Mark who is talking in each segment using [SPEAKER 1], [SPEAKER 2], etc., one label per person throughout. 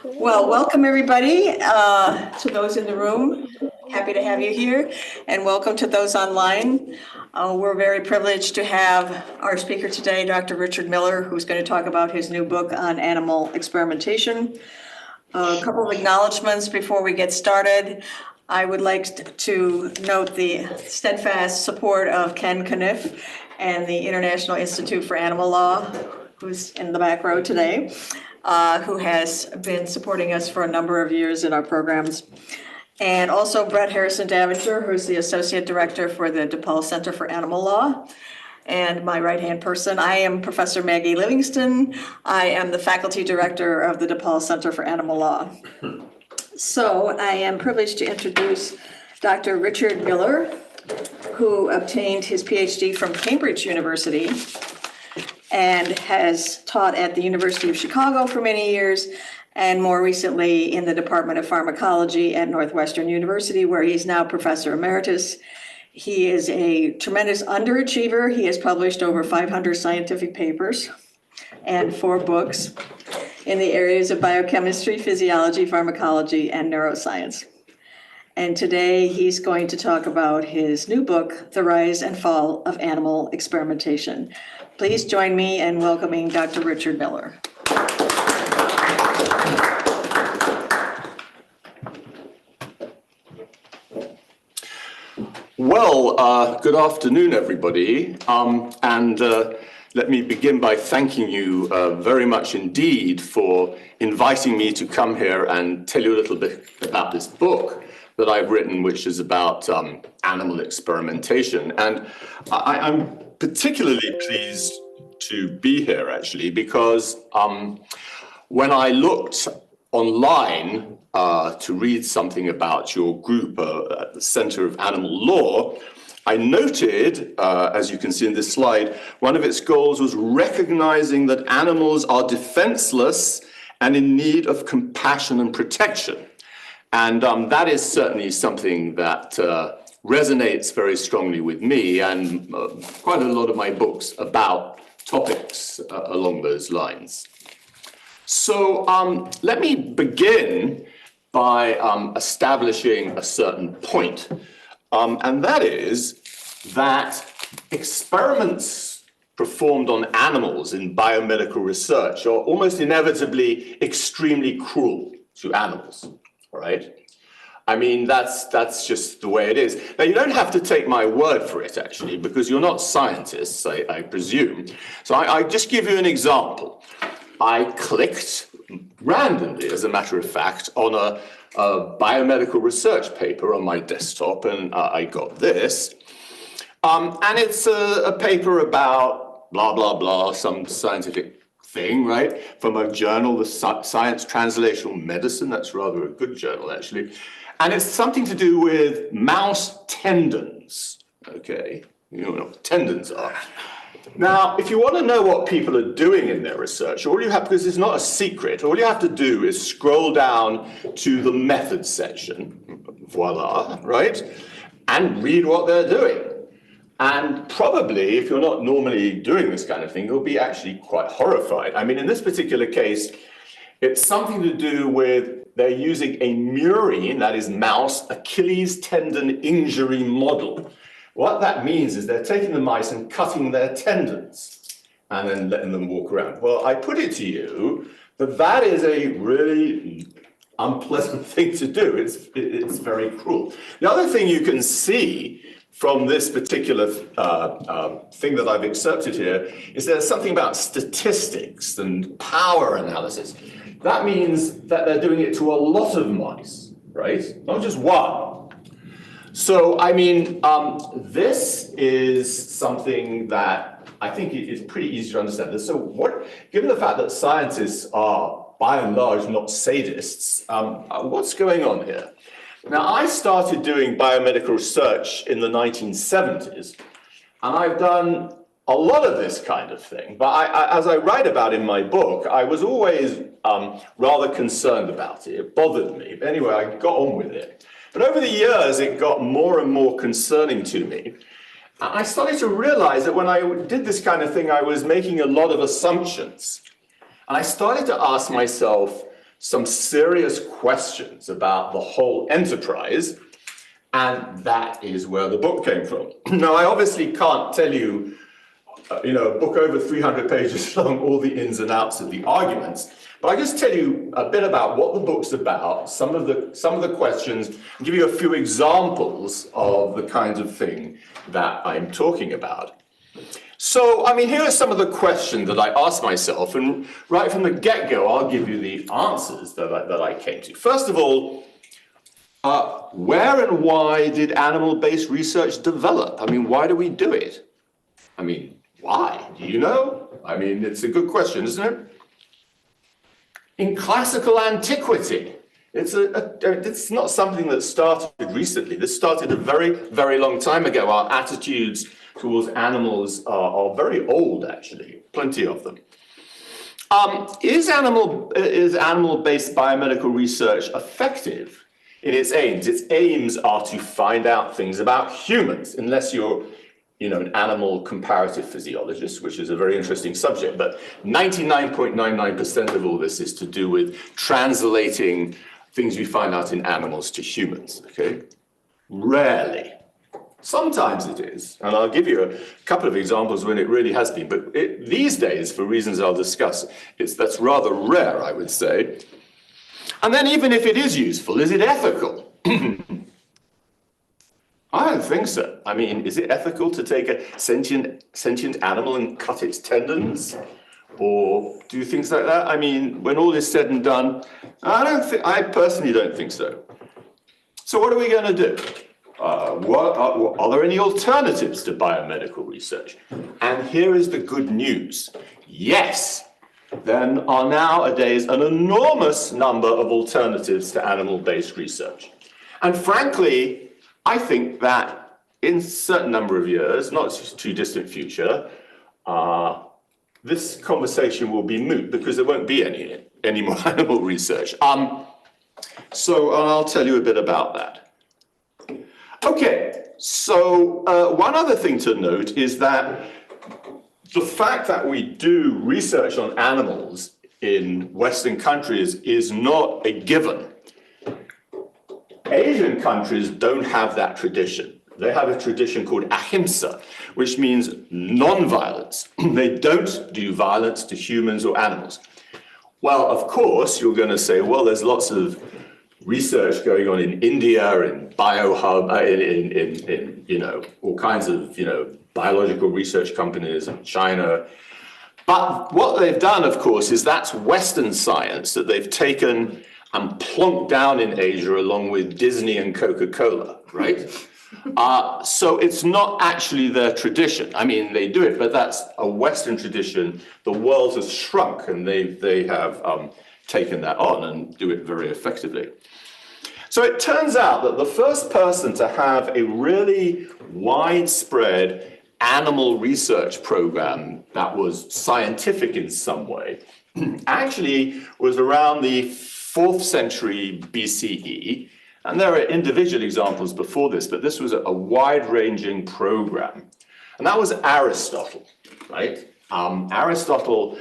[SPEAKER 1] Well, welcome everybody to those in the room. Happy to have you here, and welcome to those online. We're very privileged to have our speaker today, Dr. Richard Miller, who's going to talk about his new book on animal experimentation. A couple of acknowledgments before we get started. I would like to note the steadfast support of Ken Kniff and the International Institute for Animal Law, who's in the back row today, who has been supporting us for a number of years in our programs. And also Brett Harrison-Davinger, who's the Associate Director for the DePaul Center for Animal Law. And my right-hand person, I am Professor Maggie Livingston. I am the Faculty Director of the DePaul Center for Animal Law. So I am privileged to introduce Dr. Richard Miller, who obtained his PhD from Cambridge University and has taught at the University of Chicago for many years, and more recently in the Department of Pharmacology at Northwestern University, where he's now Professor Emeritus. He is a tremendous underachiever. He has published over 500 scientific papers and 4 books in the areas of biochemistry, physiology, pharmacology, and neuroscience. And today he's going to talk about his new book, The Rise and Fall of Animal Experimentation. Please join me in welcoming Dr. Richard Miller.
[SPEAKER 2] Well, good afternoon, everybody. Let me begin by thanking you very much indeed for inviting me to come here and tell you a little bit about this book that I've written, which is about animal experimentation. And I'm particularly pleased to be here, actually, because when I looked online to read something about your group at the Center of Animal Law, I noted, as you can see in this slide, one of its goals was recognizing that animals are defenseless and in need of compassion and protection. And that is certainly something that resonates very strongly with me, and quite a lot of my books about topics along those lines. So let me begin by establishing a certain point. And that is that experiments performed on animals in biomedical research are almost inevitably extremely cruel to animals, all right? I mean, that's just the way it is. Now, you don't have to take my word for it, actually, because you're not scientists, I presume. So I just give you an example. I clicked randomly, as a matter of fact, on a biomedical research paper on my desktop, and I got this. And it's a paper about blah, blah, blah, some scientific thing, right? From a journal, the Science Translational Medicine. That's rather a good journal, actually. And it's something to do with mouse tendons, okay? You know what tendons are. Now, if you want to know what people are doing in their research, all you have, because it's not a secret, all you have to do is scroll down to the methods section, voila, right? And read what they're doing. And probably, if you're not normally doing this kind of thing, you'll be actually quite horrified. I mean, in this particular case, it's something to do with they're using a murine, that is mouse, Achilles tendon injury model. What that means is they're taking the mice and cutting their tendons and then letting them walk around. Well, I put it to you that that is a really unpleasant thing to do. It's very cruel. The other thing you can see from this particular thing that I've excerpted here is there's something about statistics and power analysis. That means that they're doing it to a lot of mice, right? Not just one. So, I mean, this is something that I think is pretty easy to understand. So given the fact that scientists are, by and large, not sadists, what's going on here? Now, I started doing biomedical research in the 1970s, and I've done a lot of this kind of thing. But as I write about in my book, I was always rather concerned about it. It bothered me. But anyway, I got on with it. But over the years, it got more and more concerning to me. I started to realize that when I did this kind of thing, I was making a lot of assumptions. And I started to ask myself, some serious questions about the whole enterprise, and that is where the book came from. Now, I obviously can't tell you, a book over 300 pages long, all the ins and outs of the arguments, but I just tell you a bit about what the book's about, some of the questions, and give you a few examples of the kinds of thing that I'm talking about. So, here are some of the questions that I asked myself, and right from the get-go, I'll give you the answers that I came to. First of all, where and why did animal-based research develop? Why do we do it? Why? Do you know? It's a good question, isn't it? In classical antiquity, it's not something that started recently. This started a very, very long time ago. Our attitudes towards animals are very old, actually, plenty of them. Is animal-based biomedical research effective in its aims? Its aims are to find out things about humans, unless you're an animal comparative physiologist, which is a very interesting subject, but 99.99% of all this is to do with translating things we find out in animals to humans, okay? Rarely. Sometimes it is, and I'll give you a couple of examples when it really has been, but these days, for reasons I'll discuss, that's rather rare, I would say. And then even if it is useful, is it ethical? I don't think so. Is it ethical to take a sentient animal and cut its tendons? Or do things like that? When all is said and done, I personally don't think so. So what are we going to do? Are there any alternatives to biomedical research? And here is the good news. Yes, there are nowadays an enormous number of alternatives to animal-based research. And frankly, I think that in a certain number of years, not too distant future, this conversation will be moot because there won't be any more animal research. So I'll tell you a bit about that. Okay, so one other thing to note is that the fact that we do research on animals in Western countries is not a given. Asian countries don't have that tradition. They have a tradition called ahimsa, which means non-violence. They don't do violence to humans or animals. Well, of course, you're going to say, well, there's lots of research going on in India, in biohub, in all kinds of biological research companies in China. But what they've done, of course, is that's Western science that they've taken and plonked down in Asia along with Disney and Coca-Cola, right? So it's not actually their tradition. They do it, but that's a Western tradition. The world has shrunk, and they have taken that on and do it very effectively. So it turns out that the first person to have a really widespread animal research program that was scientific in some way actually was around the 4th century BCE. And there are individual examples before this, but this was a wide-ranging program. And that was Aristotle, right? Aristotle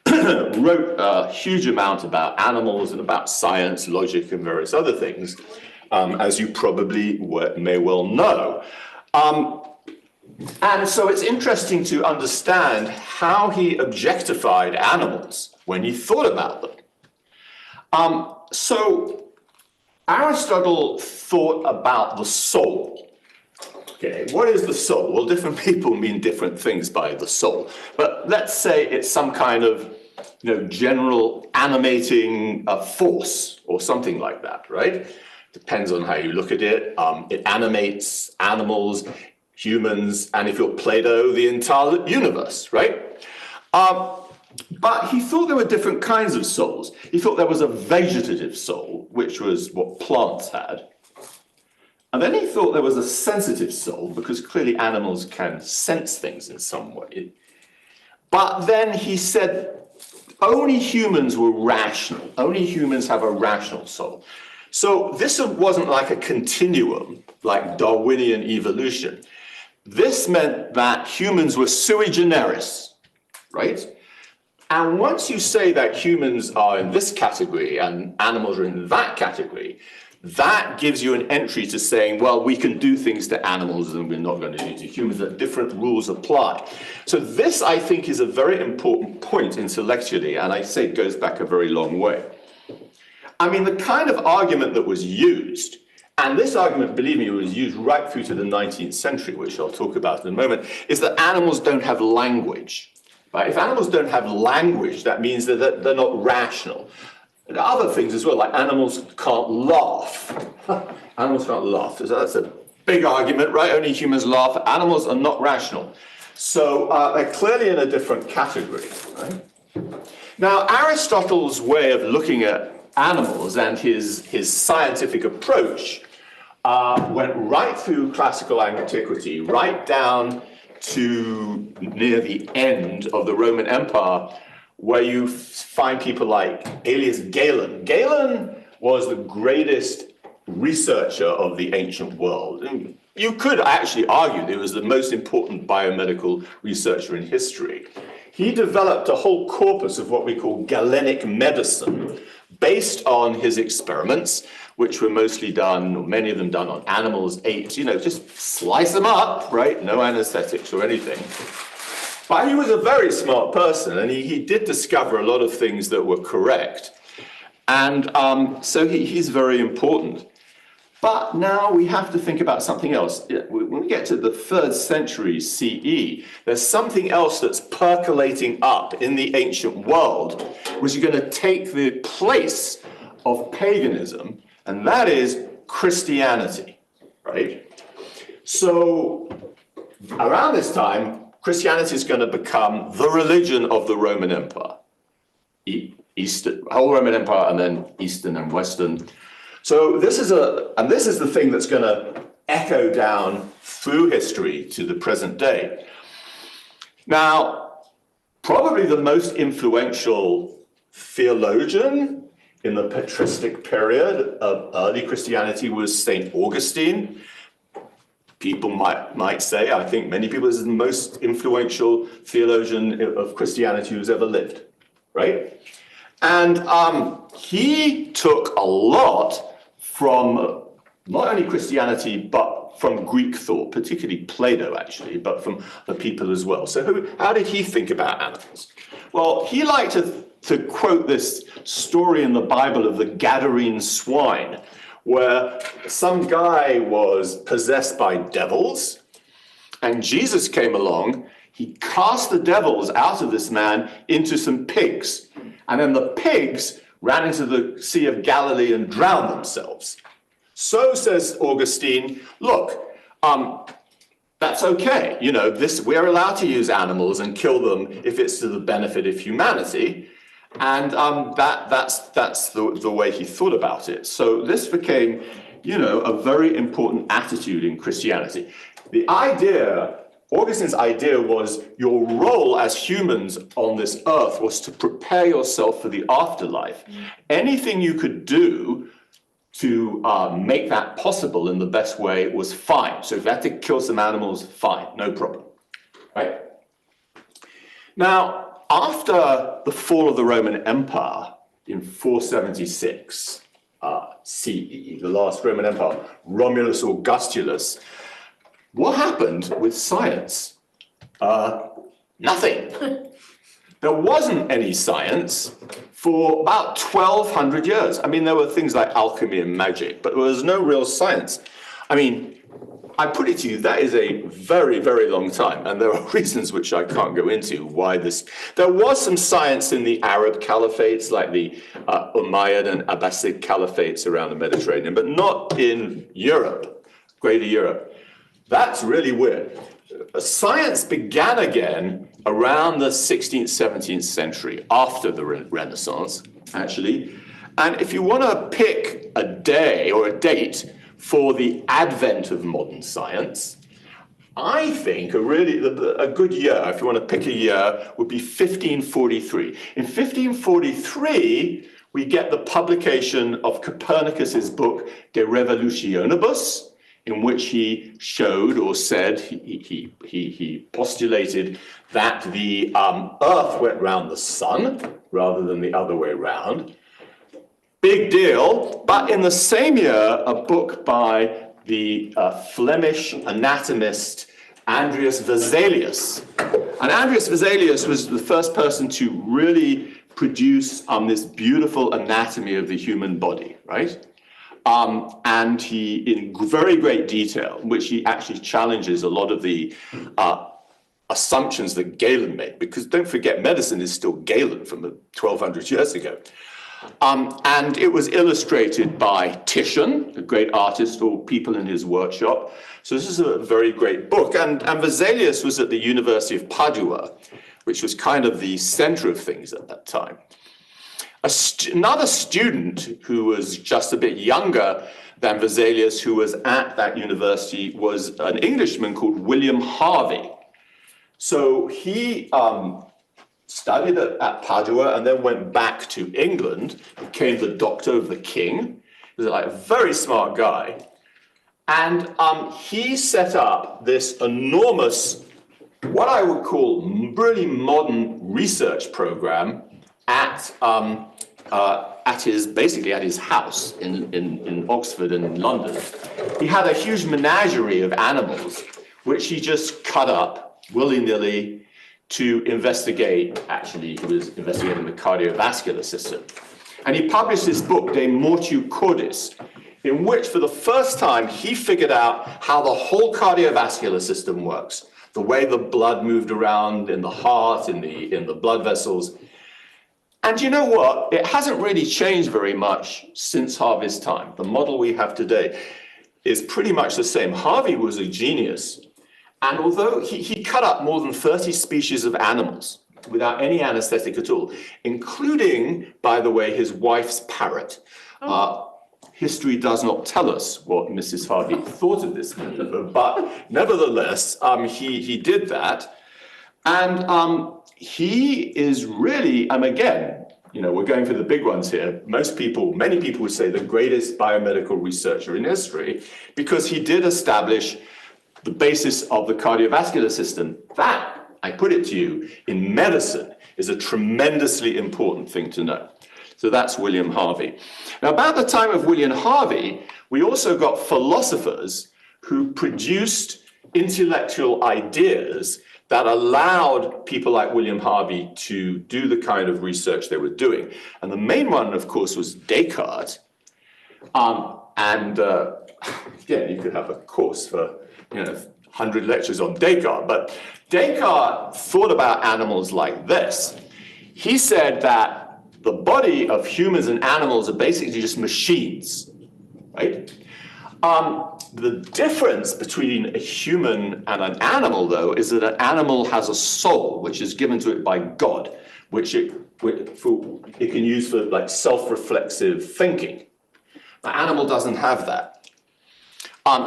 [SPEAKER 2] wrote a huge amount about animals and about science, logic, and various other things, as you probably may well know. And so it's interesting to understand how he objectified animals when he thought about them. So Aristotle thought about the soul. Okay, what is the soul? Well, different people mean different things by the soul. But let's say it's some kind of general animating force or something like that, right? Depends on how you look at it. It animates animals, humans, and if you're Plato, the entire universe, right? But he thought there were different kinds of souls. He thought there was a vegetative soul, which was what plants had. And then he thought there was a sensitive soul, because clearly animals can sense things in some way. But then he said only humans were rational. Only humans have a rational soul. So this wasn't like a continuum, like Darwinian evolution. This meant that humans were sui generis, right? And once you say that humans are in this category and animals are in that category, that gives you an entry to saying, well, we can do things to animals and we're not going to do to humans, that different rules apply. So this, I think, is a very important point intellectually, and I say it goes back a very long way. I mean, the kind of argument that was used, and this argument, believe me, was used right through to the 19th century, which I'll talk about in a moment, is that animals don't have language. Right? If animals don't have language, that means that they're not rational. There are other things as well, like animals can't laugh. Animals can't laugh. So that's a big argument, right? Only humans laugh. Animals are not rational. So they're clearly in a different category. Right? Now, Aristotle's way of looking at animals and his scientific approach went right through classical antiquity, right down to near the end of the Roman Empire, where you find people like Aelius Galen. Galen was the greatest researcher of the ancient world. And you could actually argue that he was the most important biomedical researcher in history. He developed a whole corpus of what we call Galenic medicine, based on his experiments, which were mostly done, or many of them done on animals, apes, just slice them up, right? No anesthetics or anything. But he was a very smart person, and he did discover a lot of things that were correct. And so he's very important. But now we have to think about something else. When we get to the 3rd century CE, there's something else that's percolating up in the ancient world, which is going to take the place of paganism, and that is Christianity, right? So around this time, Christianity is going to become the religion of the Roman Empire. Eastern, whole Roman Empire, and then Eastern and Western. So this is the thing that's going to echo down through history to the present day. Now, probably the most influential theologian in the patristic period of early Christianity was St. Augustine. People might say, I think many people, this is the most influential theologian of Christianity who's ever lived, right? And he took a lot from not only Christianity, but from Greek thought, particularly Plato, actually, but from the people as well. So how did he think about animals? Well, he liked to quote this story in the Bible of the Gadarene swine, where some guy was possessed by devils, and Jesus came along. He cast the devils out of this man into some pigs, and then the pigs ran into the Sea of Galilee and drowned themselves. So, says Augustine, look, that's okay. We're allowed to use animals and kill them if it's to the benefit of humanity. And that's the way he thought about it. So this became, a very important attitude in Christianity. Augustine's idea was your role as humans on this earth was to prepare yourself for the afterlife. Anything you could do to make that possible in the best way was fine. So if you had to kill some animals, fine, no problem, right? Now, after the fall of the Roman Empire in 476 CE, the last Roman Empire, Romulus Augustulus, what happened with science? Nothing. There wasn't any science for about 1,200 years. I mean, there were things like alchemy and magic, but there was no real science. I mean, I put it to you, that is a very, very long time, and there are reasons which I can't go into why this. There was some science in the Arab caliphates, like the Umayyad and Abbasid caliphates around the Mediterranean, but not in Europe, Greater Europe. That's really weird. Science began again around the 16th, 17th century, after the Renaissance, actually. And if you want to pick a day or a date for the advent of modern science, I think a good year, if you want to pick a year, would be 1543. In 1543, we get the publication of Copernicus's book De Revolutionibus. in which he showed or said, he postulated that the Earth went round the sun rather than the other way round. Big deal. But in the same year, a book by the Flemish anatomist Andreas Vesalius. And Andreas Vesalius was the first person to really produce this beautiful anatomy of the human body, right? And he, in very great detail, which he actually challenges a lot of the assumptions that Galen made, because don't forget, medicine is still Galen from 1200 years ago. And it was illustrated by Titian, a great artist, or people in his workshop. So this is a very great book. And Vesalius was at the University of Padua, which was kind of the center of things at that time. Another student who was just a bit younger than Vesalius, who was at that university, was an Englishman called William Harvey. So he studied at Padua and then went back to England, became the doctor of the king. He was like a very smart guy. And he set up this enormous, what I would call really modern research program at his house in Oxford and in London. He had a huge menagerie of animals, which he just cut up willy-nilly to investigate. Actually, he was investigating the cardiovascular system. And he published this book, De Mortu Cordis, in which for the first time he figured out how the whole cardiovascular system works, the way the blood moved around in the heart, in the blood vessels. And you know what? It hasn't really changed very much since Harvey's time. The model we have today is pretty much the same. Harvey was a genius. And although he cut up more than 30 species of animals without any anesthetic at all, including, by the way, his wife's parrot. History does not tell us what Mrs. Harvey thought of this maneuver, but nevertheless, he did that. And he is really, again, we're going for the big ones here. Many people would say the greatest biomedical researcher in history, because he did establish the basis of the cardiovascular system. That, I put it to you, in medicine is a tremendously important thing to know. So that's William Harvey. Now, about the time of William Harvey, we also got philosophers who produced intellectual ideas that allowed people like William Harvey to do the kind of research they were doing. And the main one, of course, was Descartes. Again, you could have a course for 100 lectures on Descartes, but Descartes thought about animals like this. He said that the body of humans and animals are basically just machines, right? The difference between a human and an animal, though, is that an animal has a soul, which is given to it by God, which it can use for like self-reflexive thinking. The animal doesn't have that.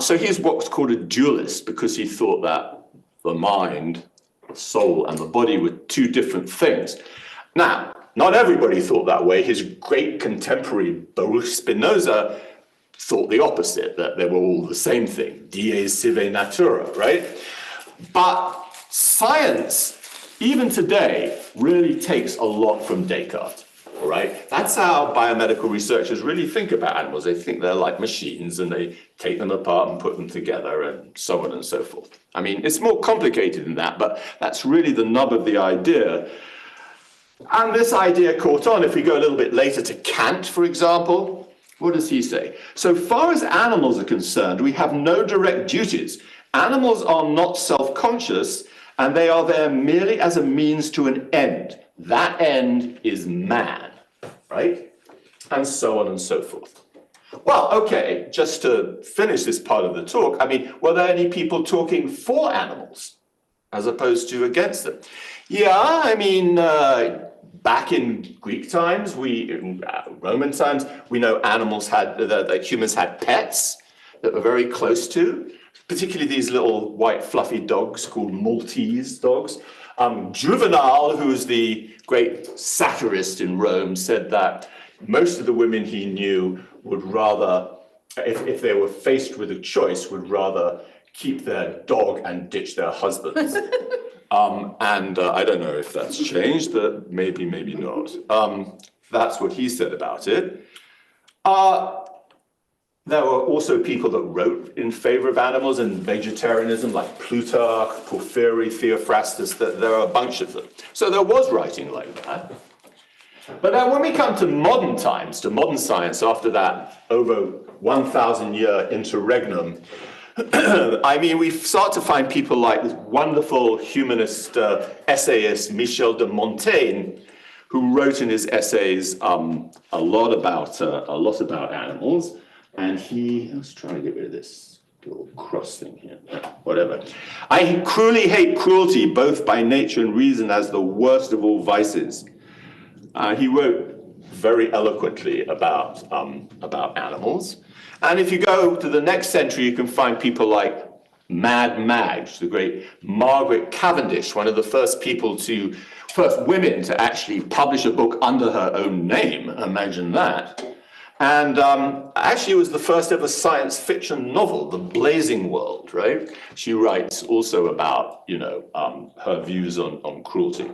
[SPEAKER 2] So he's what's called a dualist, because he thought that the mind, the soul, and the body were two different things. Now, not everybody thought that way. His great contemporary, Baruch Spinoza, thought the opposite, that they were all the same thing, die sive natura, right? But science, even today, really takes a lot from Descartes, all right? That's how biomedical researchers really think about animals. They think they're like machines, and they take them apart and put them together, and so on and so forth. It's more complicated than that, but that's really the nub of the idea. And this idea caught on. If we go a little bit later to Kant, for example, what does he say? So far as animals are concerned, we have no direct duties. Animals are not self-conscious, and they are there merely as a means to an end. That end is man, right? And so on and so forth. Well, okay, just to finish this part of the talk, were there any people talking for animals as opposed to against them? Yeah, back in Greek times, Roman times, we know that humans had pets that were very close to, particularly these little white fluffy dogs called Maltese dogs. Juvenal, who was the great satirist in Rome, said that most of the women he knew would rather if they were faced with a choice, would rather keep their dog and ditch their husbands. I don't know if that's changed, but maybe not. That's what he said about it. There were also people that wrote in favor of animals and vegetarianism, like Plutarch, Porphyry, Theophrastus. There are a bunch of them. So there was writing like that. But now when we come to modern times, to modern science, after that over 1,000-year interregnum, I mean, we start to find people like this wonderful humanist essayist Michel de Montaigne, who wrote in his essays a lot about animals. And I was trying to get rid of this little cross thing here, whatever. I cruelly hate cruelty, both by nature and reason, as the worst of all vices. He wrote very eloquently about animals. And if you go to the next century, you can find people like Mad Madge, the great Margaret Cavendish, one of the first women to actually publish a book under her own name. Imagine that. And actually, it was the first ever science fiction novel, The Blazing World, right? She writes also about, her views on cruelty.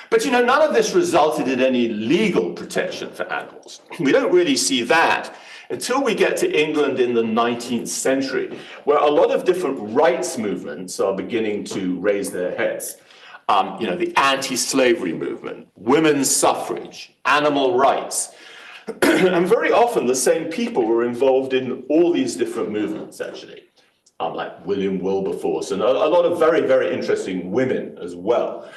[SPEAKER 2] But, none of this resulted in any legal protection for animals. We don't really see that until we get to England in the 19th century, where a lot of different rights movements are beginning to raise their heads. The anti-slavery movement, women's suffrage, animal rights. And very often the same people were involved in all these different movements, actually, like William Wilberforce and a lot of very, very interesting women as well.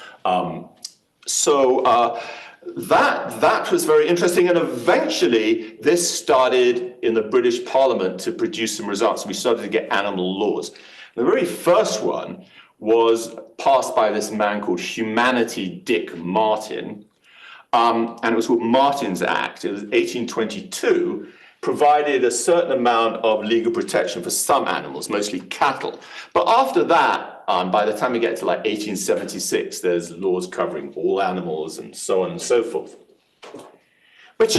[SPEAKER 2] That was very interesting. And eventually this started in the British Parliament to produce some results. We started to get animal laws. The very first one was passed by this man called Humanity Dick Martin. And it was called Martin's Act. It was 1822, provided a certain amount of legal protection for some animals, mostly cattle. But after that, by the time we get to like 1876, there's laws covering all animals and so on and so forth. But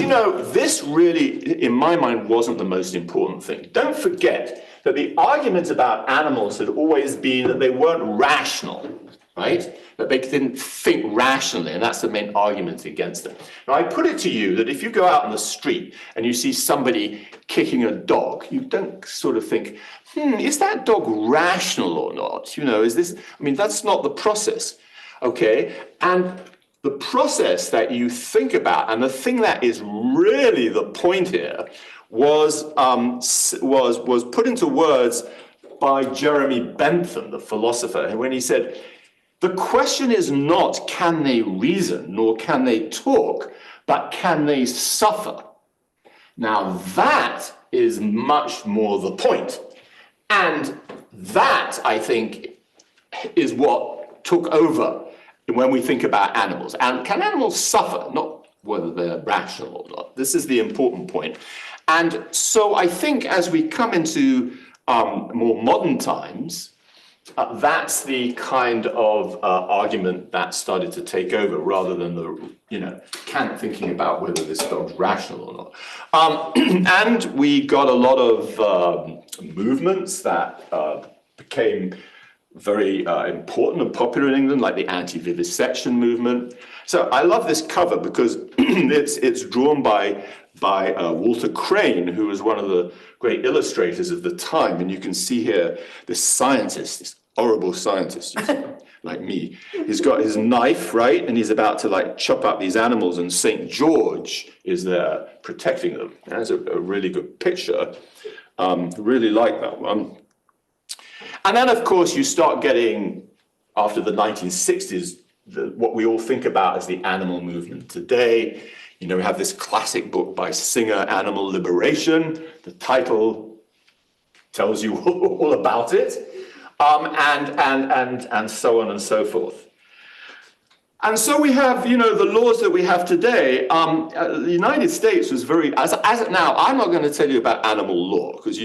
[SPEAKER 2] this really, in my mind, wasn't the most important thing. Don't forget that the argument about animals had always been that they weren't rational, right? That they didn't think rationally, and that's the main argument against them. Now, I put it to you that if you go out on the street and you see somebody kicking a dog, you don't sort of think, is that dog rational or not? That's not the process, okay? And the process that you think about, and the thing that is really the point here, was put into words by Jeremy Bentham, the philosopher, when he said, the question is not can they reason, nor can they talk, but can they suffer? Now that is much more the point. And that, I think, is what took over when we think about animals. And can animals suffer? Not whether they're rational or not. This is the important point. And so I think as we come into more modern times, that's the kind of argument that started to take over, rather than thinking about whether this dog's rational or not. And we got a lot of movements that became very important and popular in England, like the anti-vivisection movement. So I love this cover because it's drawn by Walter Crane, who was one of the great illustrators of the time. And you can see here this scientist, this horrible scientist, like me. He's got his knife, right? And he's about to chop up these animals, and St. George is there protecting them. That's a really good picture. Really like that one. And then, of course, you start getting, after the 1960s, what we all think about as the animal movement today. We have this classic book by Singer, Animal Liberation. The title tells you all about it. And so on and so forth. And so we have, the laws that we have today. The United States was very, as now, I'm not going to tell you about animal law, because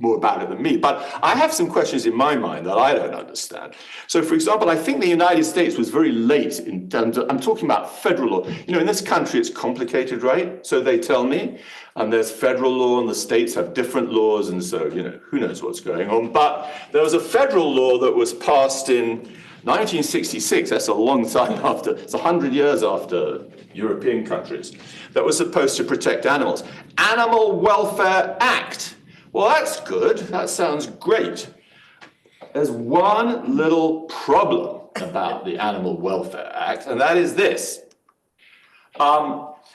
[SPEAKER 2] more about it than me, but I have some questions in my mind that I don't understand. So, for example, I think the United States was very late in terms of, I'm talking about federal law. You know, in this country, it's complicated, right? So they tell me, and there's federal law, and the states have different laws, and so, you know, who knows what's going on. But there was a federal law that was passed in 1966, that's a long time after, it's 100 years after European countries, that was supposed to protect animals. Animal Welfare Act. Well, that's good. That sounds great. There's one little problem about the Animal Welfare Act, and that is this.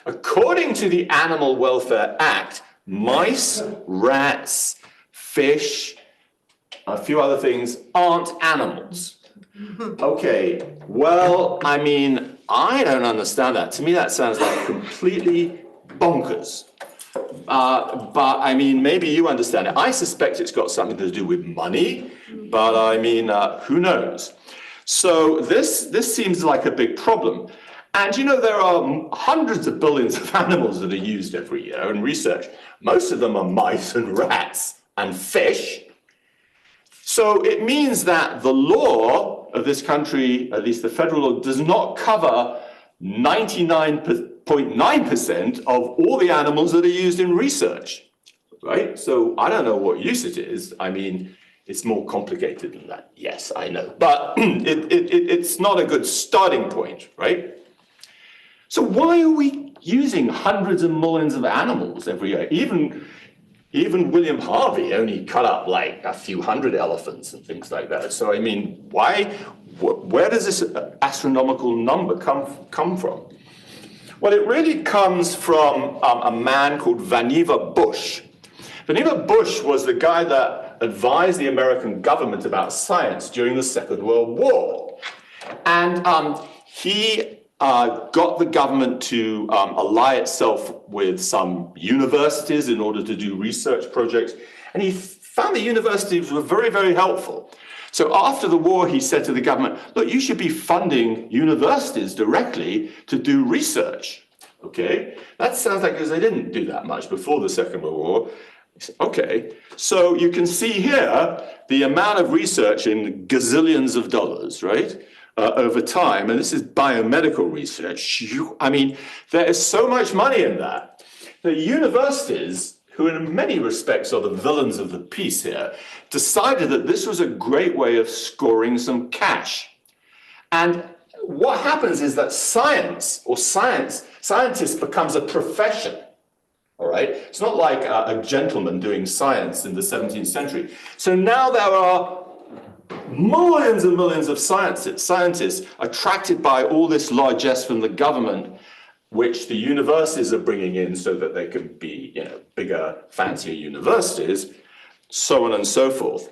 [SPEAKER 2] According to the Animal Welfare Act, mice, rats, fish, a few other things aren't animals. Okay, well, I mean, I don't understand that. To me, that sounds like completely bonkers. But I mean, maybe you understand it. I suspect it's got something to do with money, but I mean, who knows? So this seems like a big problem. And you know, there are hundreds of billions of animals that are used every year in research. Most of them are mice and rats and fish. So it means that the law of this country, at least the federal law, does not cover 99.9% of all the animals that are used in research, right? So I don't know what use it is. I mean, it's more complicated than that. Yes, I know. But it's not a good starting point, right? So why are we using hundreds of millions of animals every year? Even William Harvey only cut up like a few hundred elephants and things like that. So I mean, where does this astronomical number come from? Well, it really comes from a man called Vannevar Bush. Vannevar Bush was the guy that advised the American government about science during the Second World War. And he got the government to ally itself with some universities in order to do research projects. And he found the universities were very, very helpful. So after the war, he said to the government, look, you should be funding universities directly to do research. Okay, that sounds like, because they didn't do that much before the Second World War. He said, okay, so you can see here the amount of research in gazillions of dollars, right? Over time, and this is biomedical research. I mean, there is so much money in that. The universities, who in many respects are the villains of the piece here, decided that this was a great way of scoring some cash. And what happens is that scientists becomes a profession. All right, it's not like a gentleman doing science in the 17th century. So now there are millions and millions of scientists attracted by all this largesse from the government, which the universities are bringing in so that they can be, you know, bigger, fancier universities, so on and so forth.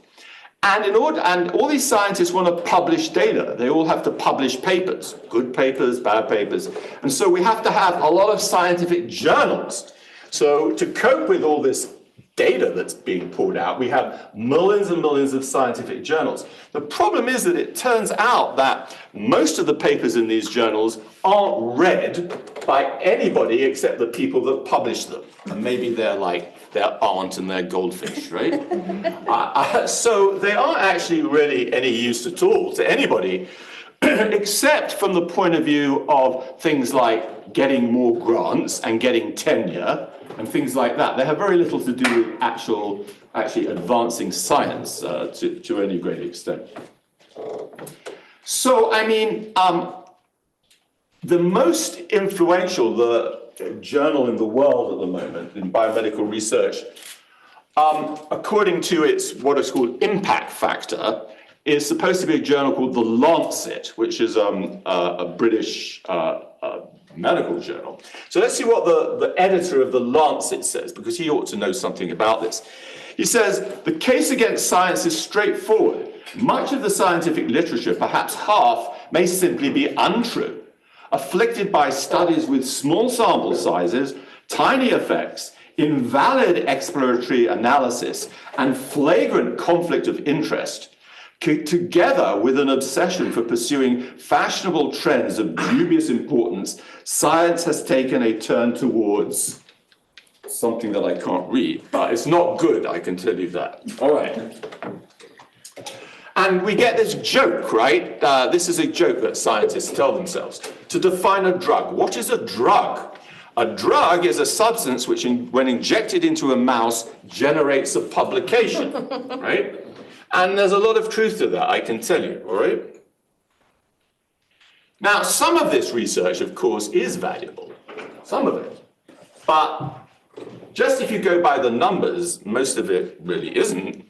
[SPEAKER 2] And all these scientists want to publish data. They all have to publish papers, good papers, bad papers. And so we have to have a lot of scientific journals. So to cope with all this data that's being poured out, we have millions and millions of scientific journals. The problem is that it turns out that most of the papers in these journals aren't read by anybody except the people that publish them. And maybe they're like their aunt and their goldfish, right? So they aren't actually really any use at all to anybody, except from the point of view of things like getting more grants and getting tenure and things like that. They have very little to do with actually advancing science to any great extent. So, I mean, the most influential journal in the world at the moment in biomedical research, according to what is called impact factor, is supposed to be a journal called The Lancet, which is a British medical journal. So let's see what the editor of The Lancet says, because he ought to know something about this. He says, the case against science is straightforward. Much of the scientific literature, perhaps half, may simply be untrue, afflicted by studies with small sample sizes, tiny effects, invalid exploratory analysis, and flagrant conflict of interest. Together with an obsession for pursuing fashionable trends of dubious importance, science has taken a turn towards something that I can't read, but it's not good, I can tell you that. All right. And we get this joke, right? This is a joke that scientists tell themselves. To define a drug, what is a drug? A drug is a substance which, when injected into a mouse, generates a publication, right? And there's a lot of truth to that, I can tell you, all right? Now, some of this research, of course, is valuable, some of it. But just if you go by the numbers, most of it really isn't.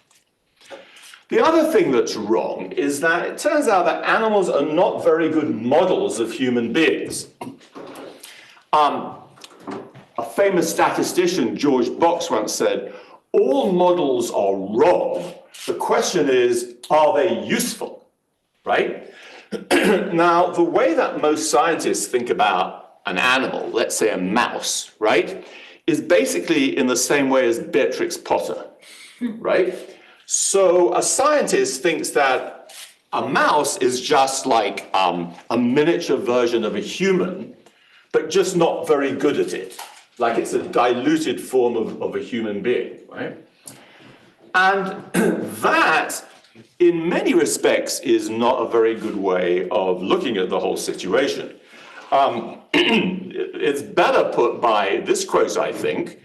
[SPEAKER 2] The other thing that's wrong is that it turns out that animals are not very good models of human beings. A famous statistician, George Box, once said, all models are wrong. The question is, are they useful, right? Now, the way that most scientists think about an animal, let's say a mouse, right, is basically in the same way as Beatrix Potter, right? So a scientist thinks that a mouse is just like a miniature version of a human, but just not very good at it. Like it's a diluted form of a human being, right? And that, in many respects, is not a very good way of looking at the whole situation. It's better put by this quote, I think.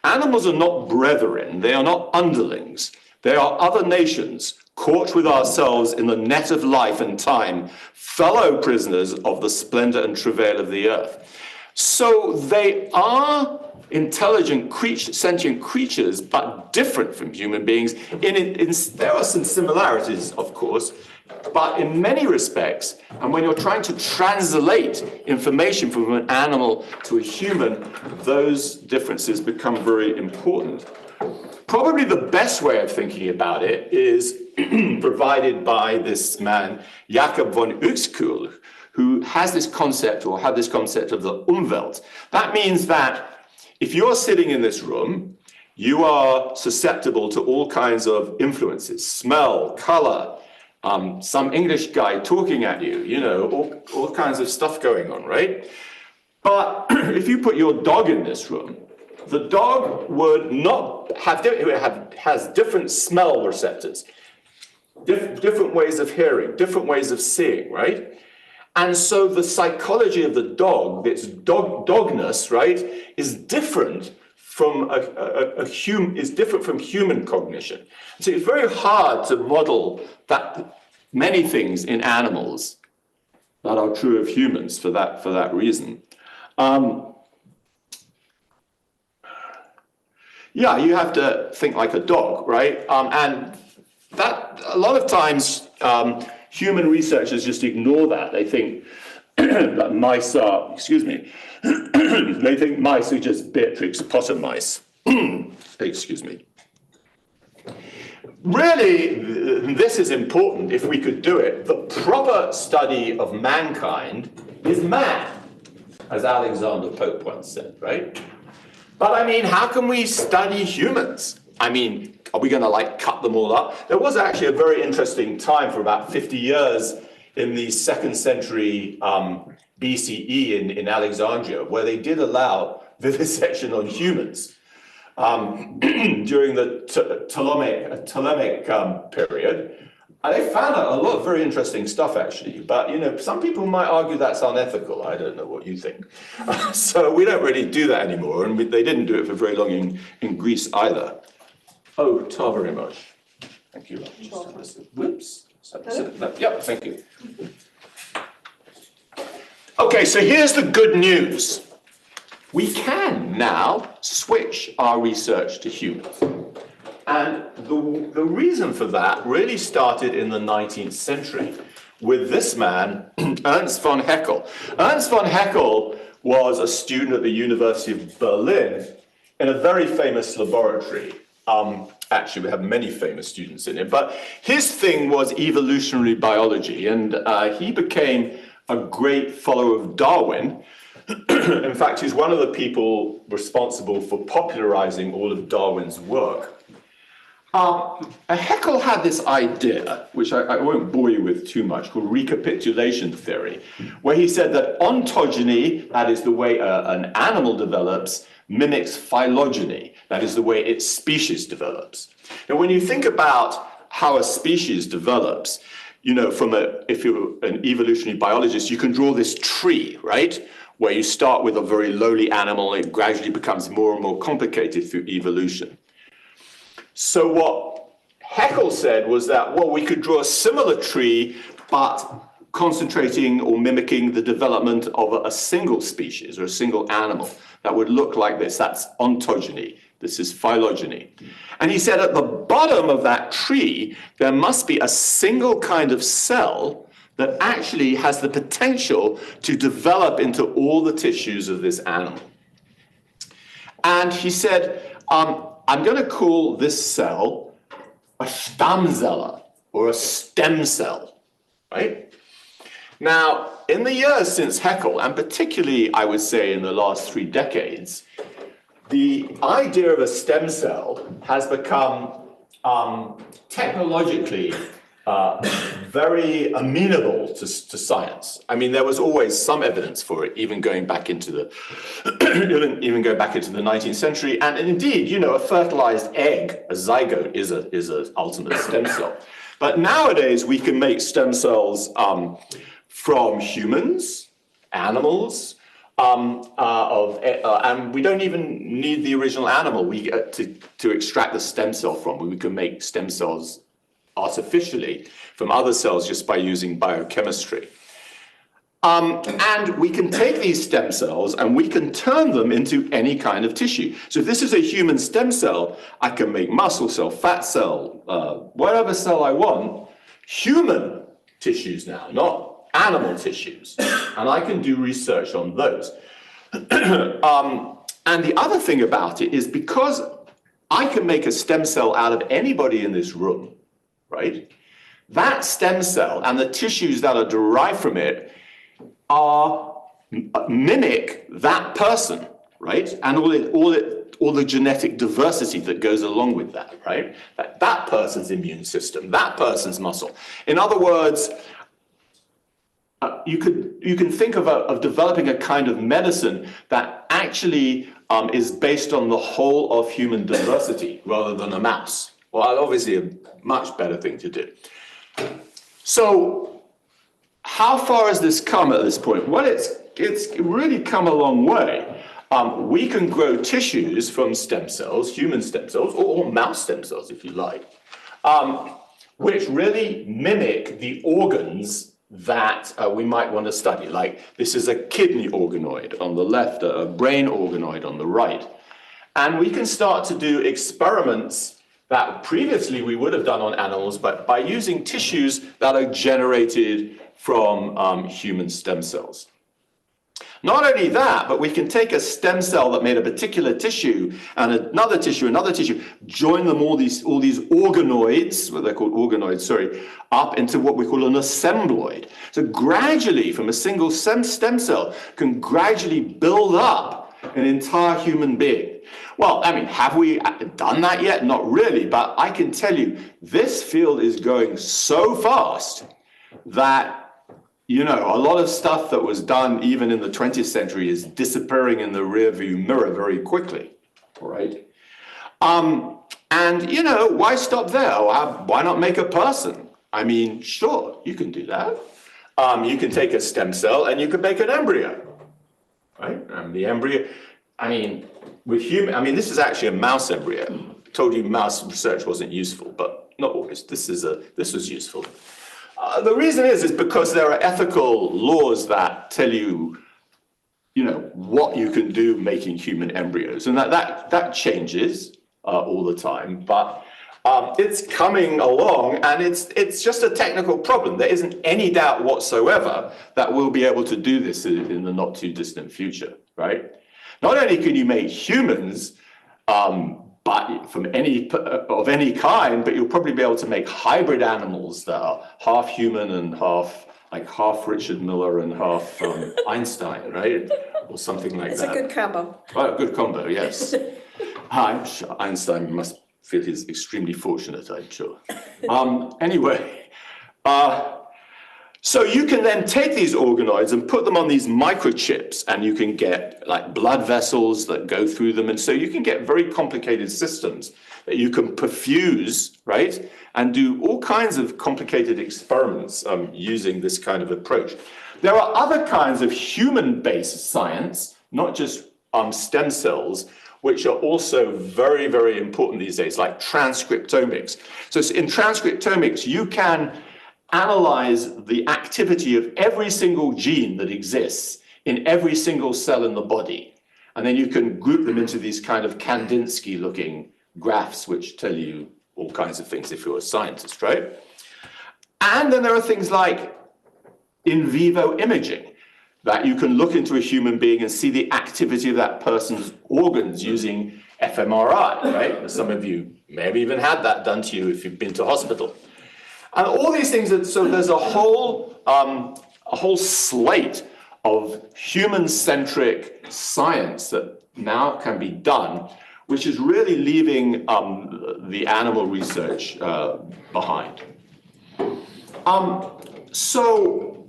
[SPEAKER 2] Animals are not brethren, they are not underlings. They are other nations, caught with ourselves in the net of life and time, fellow prisoners of the splendor and travail of the earth. So they are intelligent, sentient creatures, but different from human beings. There are some similarities, of course, but in many respects, and when you're trying to translate information from an animal to a human, those differences become very important. Probably the best way of thinking about it is provided by this man, Jakob von Uexküll, who has this concept, or had this concept of the Umwelt. That means that if you're sitting in this room, you are susceptible to all kinds of influences, smell, color, some English guy talking at you, you know, all kinds of stuff going on, right? But if you put your dog in this room, the dog would not have, has different smell receptors, different ways of hearing, different ways of seeing, right? And so the psychology of the dog, its dogness, right, is different from from human cognition. So it's very hard to model that many things in animals that are true of humans for that reason. Yeah, you have to think like a dog, right? And that a lot of times human researchers just ignore that. They think that mice are, they think mice are just Beatrix Potter mice. Excuse me. Really, this is important if we could do it. The proper study of mankind is man, as Alexander Pope once said, right? But I mean, how can we study humans? I mean, are we going to like cut them all up? There was actually a very interesting time for about 50 years in the 2nd century BCE in Alexandria, where they did allow vivisection on humans during the Ptolemaic period. And they found out a lot of very interesting stuff, actually. But, you know, some people might argue that's unethical. I don't know what you think. So we don't really do that anymore. And they didn't do it for very long in Greece either. Oh, tar very much. Thank you. Whoops. Yep, thank you. Okay, so here's the good news. We can now switch our research to humans. And the reason for that really started in the 19th century with this man, Ernst von Haeckel. Ernst von Haeckel was a student at the University of Berlin in a very famous laboratory. Actually, we have many famous students in it, but his thing was evolutionary biology, and he became a great follower of Darwin. In fact, he's one of the people responsible for popularizing all of Darwin's work. Haeckel had this idea, which I won't bore you with too much, called recapitulation theory, where he said that ontogeny, that is the way an animal develops, mimics phylogeny. That is the way its species develops. Now, when you think about how a species develops, you know, if you're an evolutionary biologist, you can draw this tree, right? Where you start with a very lowly animal, and it gradually becomes more and more complicated through evolution. So what Haeckel said was that, well, we could draw a similar tree, but concentrating or mimicking the development of a single species or a single animal that would look like this. That's ontogeny. This is phylogeny. And he said at the bottom of that tree, there must be a single kind of cell that actually has the potential to develop into all the tissues of this animal. And he said, I'm going to call this cell a Stammzelle, or a stem cell, right? Now, in the years since Haeckel, and particularly, I would say, in the last 3 decades, the idea of a stem cell has become technologically very amenable to science. I mean, there was always some evidence for it, even going back into the even going back into the 19th century. And indeed, you know, a fertilized egg, a zygote, is an ultimate stem cell. But nowadays, we can make stem cells from humans, animals, and we don't even need the original animal to extract the stem cell from. We can make stem cells artificially from other cells just by using biochemistry. And we can take these stem cells and we can turn them into any kind of tissue. So if this is a human stem cell, I can make muscle cell, fat cell, whatever cell I want, human tissues now, not animal tissues. And I can do research on those. And the other thing about it is, because I can make a stem cell out of anybody in this room, right? That stem cell and the tissues that are derived from it mimic that person, right? And all the genetic diversity that goes along with that, right? That person's immune system, that person's muscle. In other words, you can think of developing a kind of medicine that actually is based on the whole of human diversity rather than a mouse. Well, obviously a much better thing to do. So how far has this come at this point? Well, it's really come a long way. We can grow tissues from stem cells, human stem cells, or mouse stem cells, if you like, which really mimic the organs that we might want to study. Like, this is a kidney organoid on the left, a brain organoid on the right. And we can start to do experiments that previously we would have done on animals, but by using tissues that are generated from human stem cells. Not only that, but we can take a stem cell that made a particular tissue and another tissue, join them all these organoids, what they're called organoids, sorry, up into what we call an assembloid. So gradually, from a single stem cell, can gradually build up an entire human being. Well, I mean, have we done that yet? Not really, but I can tell you, this field is going so fast that, you know, a lot of stuff that was done even in the 20th century is disappearing in the rearview mirror very quickly, all right? And, you know, why stop there? Why not make a person? I mean, sure, you can do that. You can take a stem cell and you can make an embryo, right? And the embryo, I mean, this is actually a mouse embryo. I told you mouse research wasn't useful, but not always. This was useful. The reason is because there are ethical laws that tell you, you know, what you can do making human embryos, and that changes all the time. But it's coming along, and it's just a technical problem. There isn't any doubt whatsoever that we'll be able to do this in the not too distant future, right? Not only can you make humans, but from any kind, but you'll probably be able to make hybrid animals that are half human and half Richard Miller and half Einstein, right? Or something like that.
[SPEAKER 1] It's a good combo.
[SPEAKER 2] Well, a good combo, yes. I'm sure Einstein must feel he's extremely fortunate, I'm sure. Anyway, So you can then take these organoids and put them on these microchips, and you can get like blood vessels that go through them. And so you can get very complicated systems that you can perfuse, right? And do all kinds of complicated experiments using this kind of approach. There are other kinds of human-based science, not just stem cells, which are also very, very important these days, like transcriptomics. So in transcriptomics, you can analyze the activity of every single gene that exists in every single cell in the body. And then you can group them into these kind of Kandinsky-looking graphs, which tell you all kinds of things if you're a scientist, right? And then there are things like in vivo imaging, that you can look into a human being and see the activity of that person's organs using fMRI, right? Some of you may have even had that done to you if you've been to hospital. And all these things, so there's a whole slate of human-centric science that now can be done, which is really leaving the animal research behind. So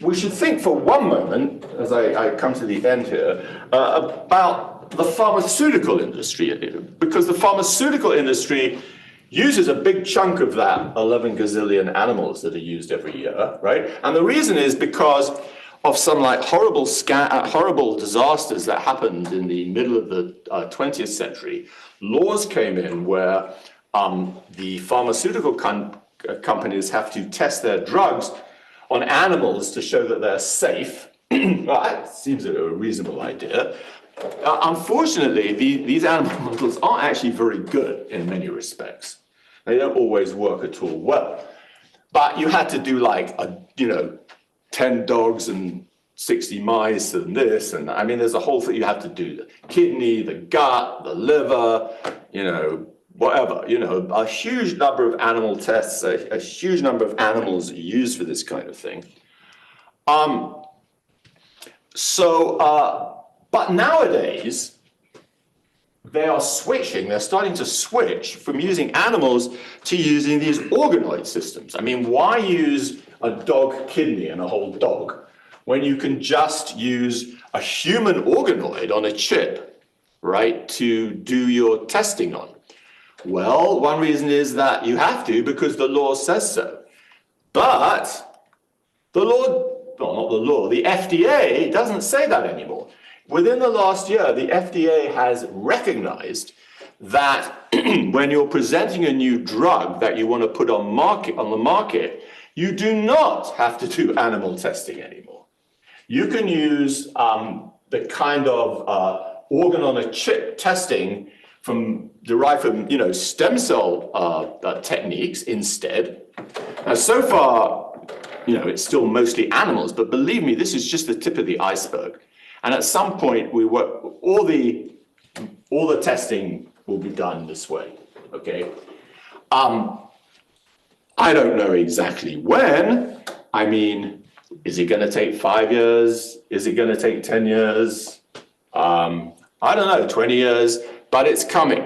[SPEAKER 2] we should think for one moment, as I come to the end here, about the pharmaceutical industry, because the pharmaceutical industry uses a big chunk of that 11 gazillion animals that are used every year, right? And the reason is because of some like horrible disasters that happened in the middle of the 20th century. Laws came in where the pharmaceutical companies have to test their drugs on animals to show that they're safe. Well, that seems a reasonable idea. Unfortunately, these animal models aren't actually very good in many respects. They don't always work at all well. But you had to do like, 10 dogs and 60 mice and this, and I mean, there's a whole thing you have to do. The kidney, the gut, the liver, whatever, a huge number of animal tests, a huge number of animals used for this kind of thing. But nowadays, they're starting to switch from using animals to using these organoid systems. I mean, why use a dog kidney and a whole dog when you can just use a human organoid on a chip, right, to do your testing on? Well, one reason is that you have to because the law says so. But the FDA doesn't say that anymore. Within the last year, the FDA has recognized that when you're presenting a new drug that you want to put on the market, you do not have to do animal testing anymore. You can use the kind of organ-on-a-chip testing derived from stem cell techniques instead. Now, so far, it's still mostly animals, but believe me, this is just the tip of the iceberg. And at some point, all the testing will be done this way. Okay. I don't know exactly when. I mean, is it going to take 5 years? Is it going to take 10 years? I don't know, 20 years, but it's coming.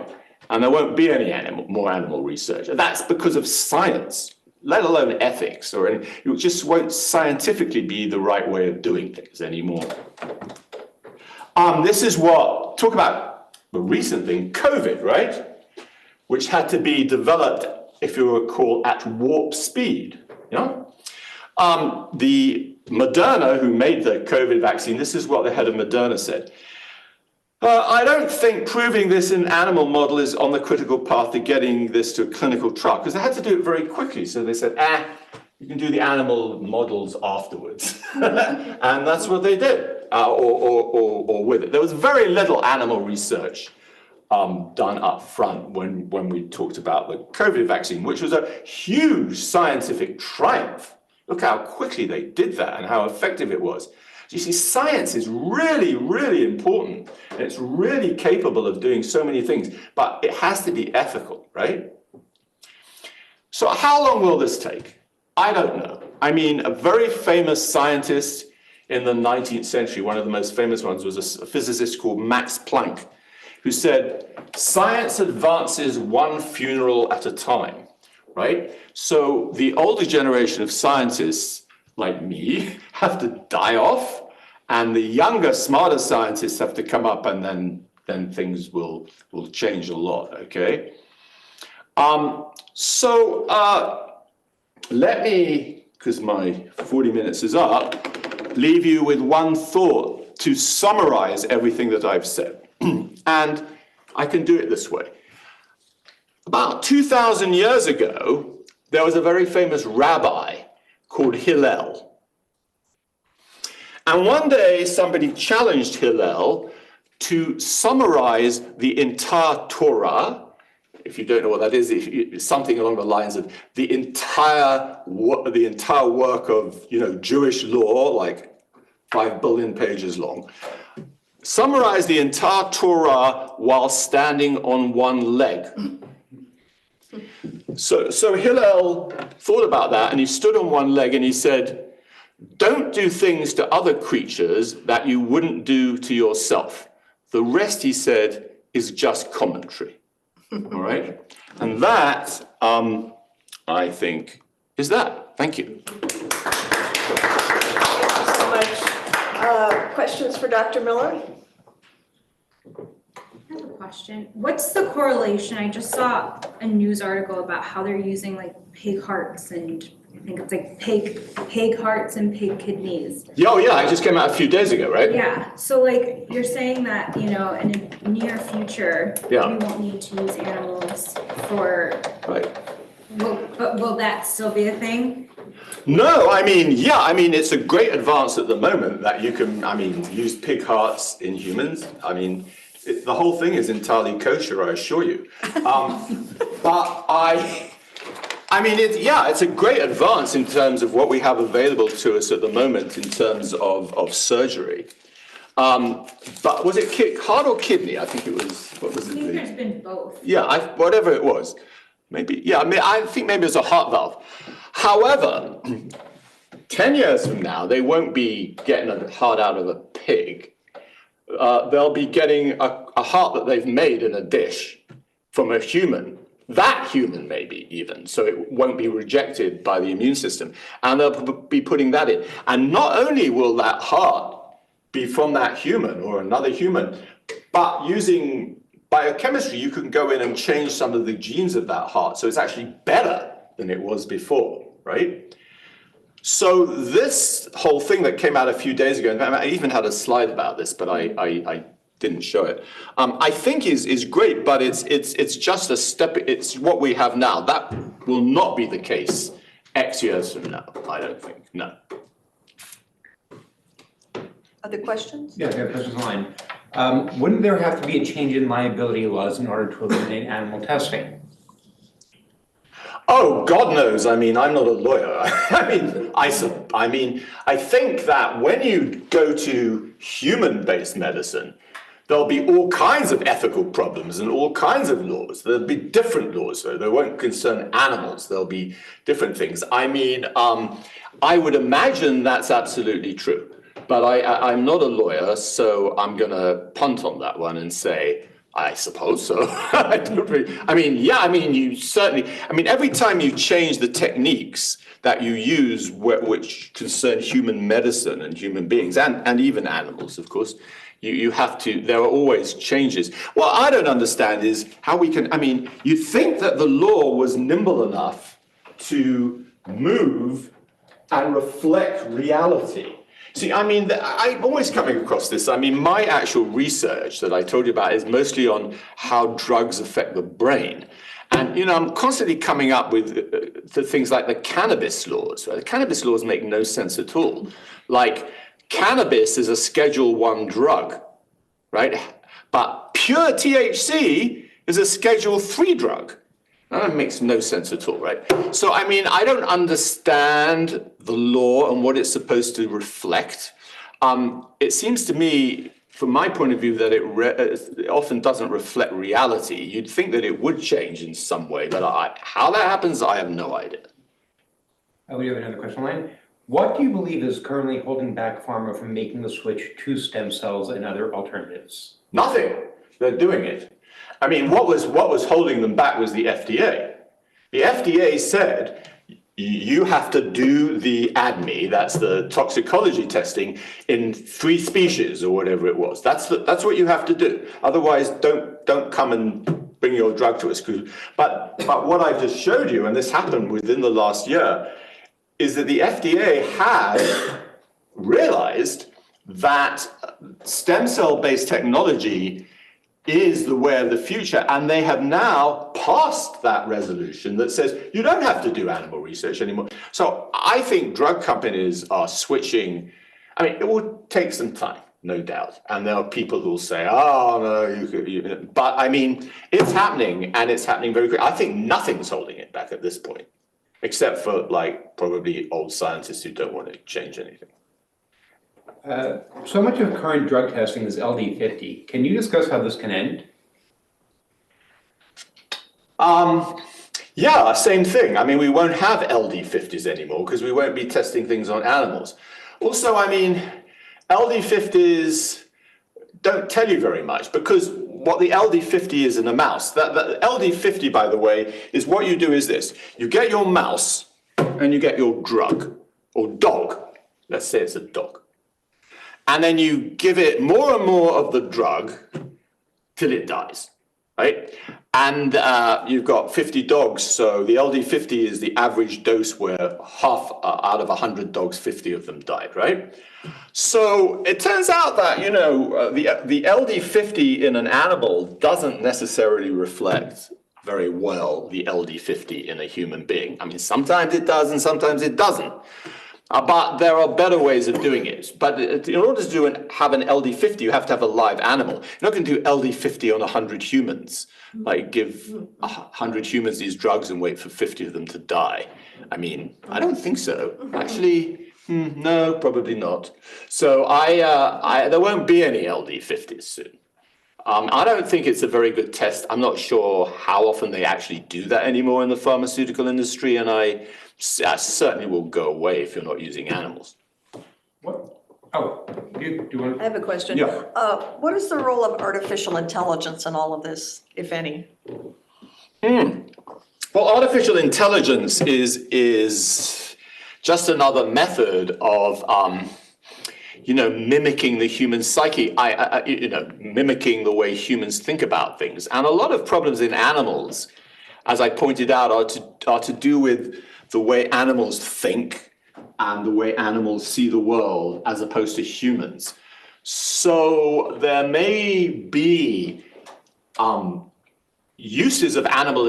[SPEAKER 2] And there won't be any more animal research. And that's because of science, let alone ethics or anything. It just won't scientifically be the right way of doing things anymore. This is talk about the recent thing, COVID, right? Which had to be developed, if you recall, at warp speed. The Moderna, who made the COVID vaccine, this is what the head of Moderna said. I don't think proving this in animal model is on the critical path to getting this to a clinical trial, because they had to do it very quickly. So they said, you can do the animal models afterwards. And that's what they did, or with it. There was very little animal research done up front when we talked about the COVID vaccine, which was a huge scientific triumph. Look how quickly they did that and how effective it was. So you see, science is really, really important. And it's really capable of doing so many things, but it has to be ethical, right? So how long will this take? I don't know. I mean, a very famous scientist in the 19th century, one of the most famous ones, was a physicist called Max Planck, who said, science advances one funeral at a time, right? So the older generation of scientists like me, have to die off, and the younger, smarter scientists have to come up, and then things will change a lot, okay? Let me, because my 40 minutes is up, leave you with one thought to summarize everything that I've said. And I can do it this way. About 2,000 years ago, there was a very famous rabbi called Hillel. And one day, somebody challenged Hillel to summarize the entire Torah. If you don't know what that is, it's something along the lines of the entire work of Jewish law, like 5 billion pages long. Summarize the entire Torah while standing on one leg. So Hillel thought about that, and he stood on one leg and he said, "Don't do things to other creatures that you wouldn't do to yourself. The rest," he said, "is just commentary." All right? And that, I think, is that. Thank you.
[SPEAKER 1] Thank you so much. Questions for Dr. Miller?
[SPEAKER 3] I have a question. What's the correlation? I just saw a news article about how they're using like pig hearts, and I think it's like pig hearts and pig kidneys.
[SPEAKER 2] Oh yeah, it just came out a few days ago, right?
[SPEAKER 3] Yeah. So like you're saying that, in a near future, we won't need to use animals for.
[SPEAKER 2] Right.
[SPEAKER 3] Will that still be a thing?
[SPEAKER 2] No, it's a great advance at the moment that you can, use pig hearts in humans. The whole thing is entirely kosher, I assure you. It's a great advance in terms of what we have available to us at the moment in terms of surgery. But was it heart or kidney? I think it was, what was it?
[SPEAKER 3] I think there's been both.
[SPEAKER 2] Yeah, whatever it was. Maybe, I think maybe it's a heart valve. However, 10 years from now, they won't be getting a heart out of a pig. They'll be getting a heart that they've made in a dish from a human, that human maybe even, so it won't be rejected by the immune system. And they'll be putting that in. And not only will that heart be from that human or another human, but using biochemistry, you can go in and change some of the genes of that heart. So it's actually better than it was before, right? So this whole thing that came out a few days ago, and I even had a slide about this, but I didn't show it, I think is great, but it's just a step, it's what we have now. That will not be the case X years from now, I don't think, no.
[SPEAKER 1] Other questions?
[SPEAKER 4] Yeah, I have questions online. Wouldn't there have to be a change in liability laws in order to eliminate animal testing?
[SPEAKER 2] Oh, God knows. I'm not a lawyer. I think that when you go to human-based medicine, there'll be all kinds of ethical problems and all kinds of laws. There'll be different laws, though. They won't concern animals. There'll be different things. I would imagine that's absolutely true. But I'm not a lawyer, so I'm going to punt on that one and say, I suppose so. I don't really, you certainly, every time you change the techniques that you use which concern human medicine and human beings and even animals, of course, you have to, there are always changes. What I don't understand is how we can, you'd think that the law was nimble enough to move and reflect reality. See, I'm always coming across this. My actual research that I told you about is mostly on how drugs affect the brain. And, I'm constantly coming up with things like the cannabis laws. The cannabis laws make no sense at all. Like, cannabis is a Schedule I drug, right? But pure THC is a Schedule III drug. That makes no sense at all, right? So, I don't understand the law and what it's supposed to reflect. It seems to me, from my point of view, that it often doesn't reflect reality. You'd think that it would change in some way, but how that happens, I have no idea.
[SPEAKER 4] We have another question line. What do you believe is currently holding back pharma from making the switch to stem cells and other alternatives?
[SPEAKER 2] Nothing. They're doing it. What was holding them back was the FDA. The FDA said, you have to do the ADME, that's the toxicology testing, in 3 species or whatever it was. That's what you have to do. Otherwise, don't come and bring your drug to us. But what I just showed you, and this happened within the last year, is that the FDA has realized that stem cell-based technology is the way of the future, and they have now passed that resolution that says you don't have to do animal research anymore. So I think drug companies are switching. I mean, it will take some time, no doubt, and there are people who will say, "Oh no," but I mean, it's happening, and it's happening very quickly. I think nothing's holding it back at this point, except for like probably old scientists who don't want to change anything.
[SPEAKER 4] So much of current drug testing is LD50. Can you discuss how this can end?
[SPEAKER 2] Yeah, same thing. I mean, we won't have LD50s anymore because we won't be testing things on animals. Also, I mean, LD50s don't tell you very much because what the LD50 is in a mouse, the LD50, by the way, is what you do is this. You get your mouse and you get your drug or dog. Let's say it's a dog. And then you give it more and more of the drug till it dies, right? And you've got 50 dogs, so the LD50 is the average dose where half out of 100 dogs, 50 of them died, right? So it turns out that, you know, the LD50 in an animal doesn't necessarily reflect very well the LD50 in a human being. I mean, sometimes it does and sometimes it doesn't. But there are better ways of doing it. But in order to have an LD50, you have to have a live animal. You're not going to do LD50 on 100 humans, like give 100 humans these drugs and wait for 50 of them to die. I mean, I don't think so. Actually, no, probably not. So there won't be any LD50s soon. I don't think it's a very good test. I'm not sure how often they actually do that anymore in the pharmaceutical industry, and I certainly will go away if you're not using animals.
[SPEAKER 4] What? Oh, do you want?
[SPEAKER 1] I have a question.
[SPEAKER 2] Yeah.
[SPEAKER 1] What is the role of artificial intelligence in all of this, if any?
[SPEAKER 2] Well, artificial intelligence is just another method of mimicking the human psyche, mimicking the way humans think about things. And a lot of problems in animals, as I pointed out, are to do with the way animals think and the way animals see the world as opposed to humans. So there may be uses of artificial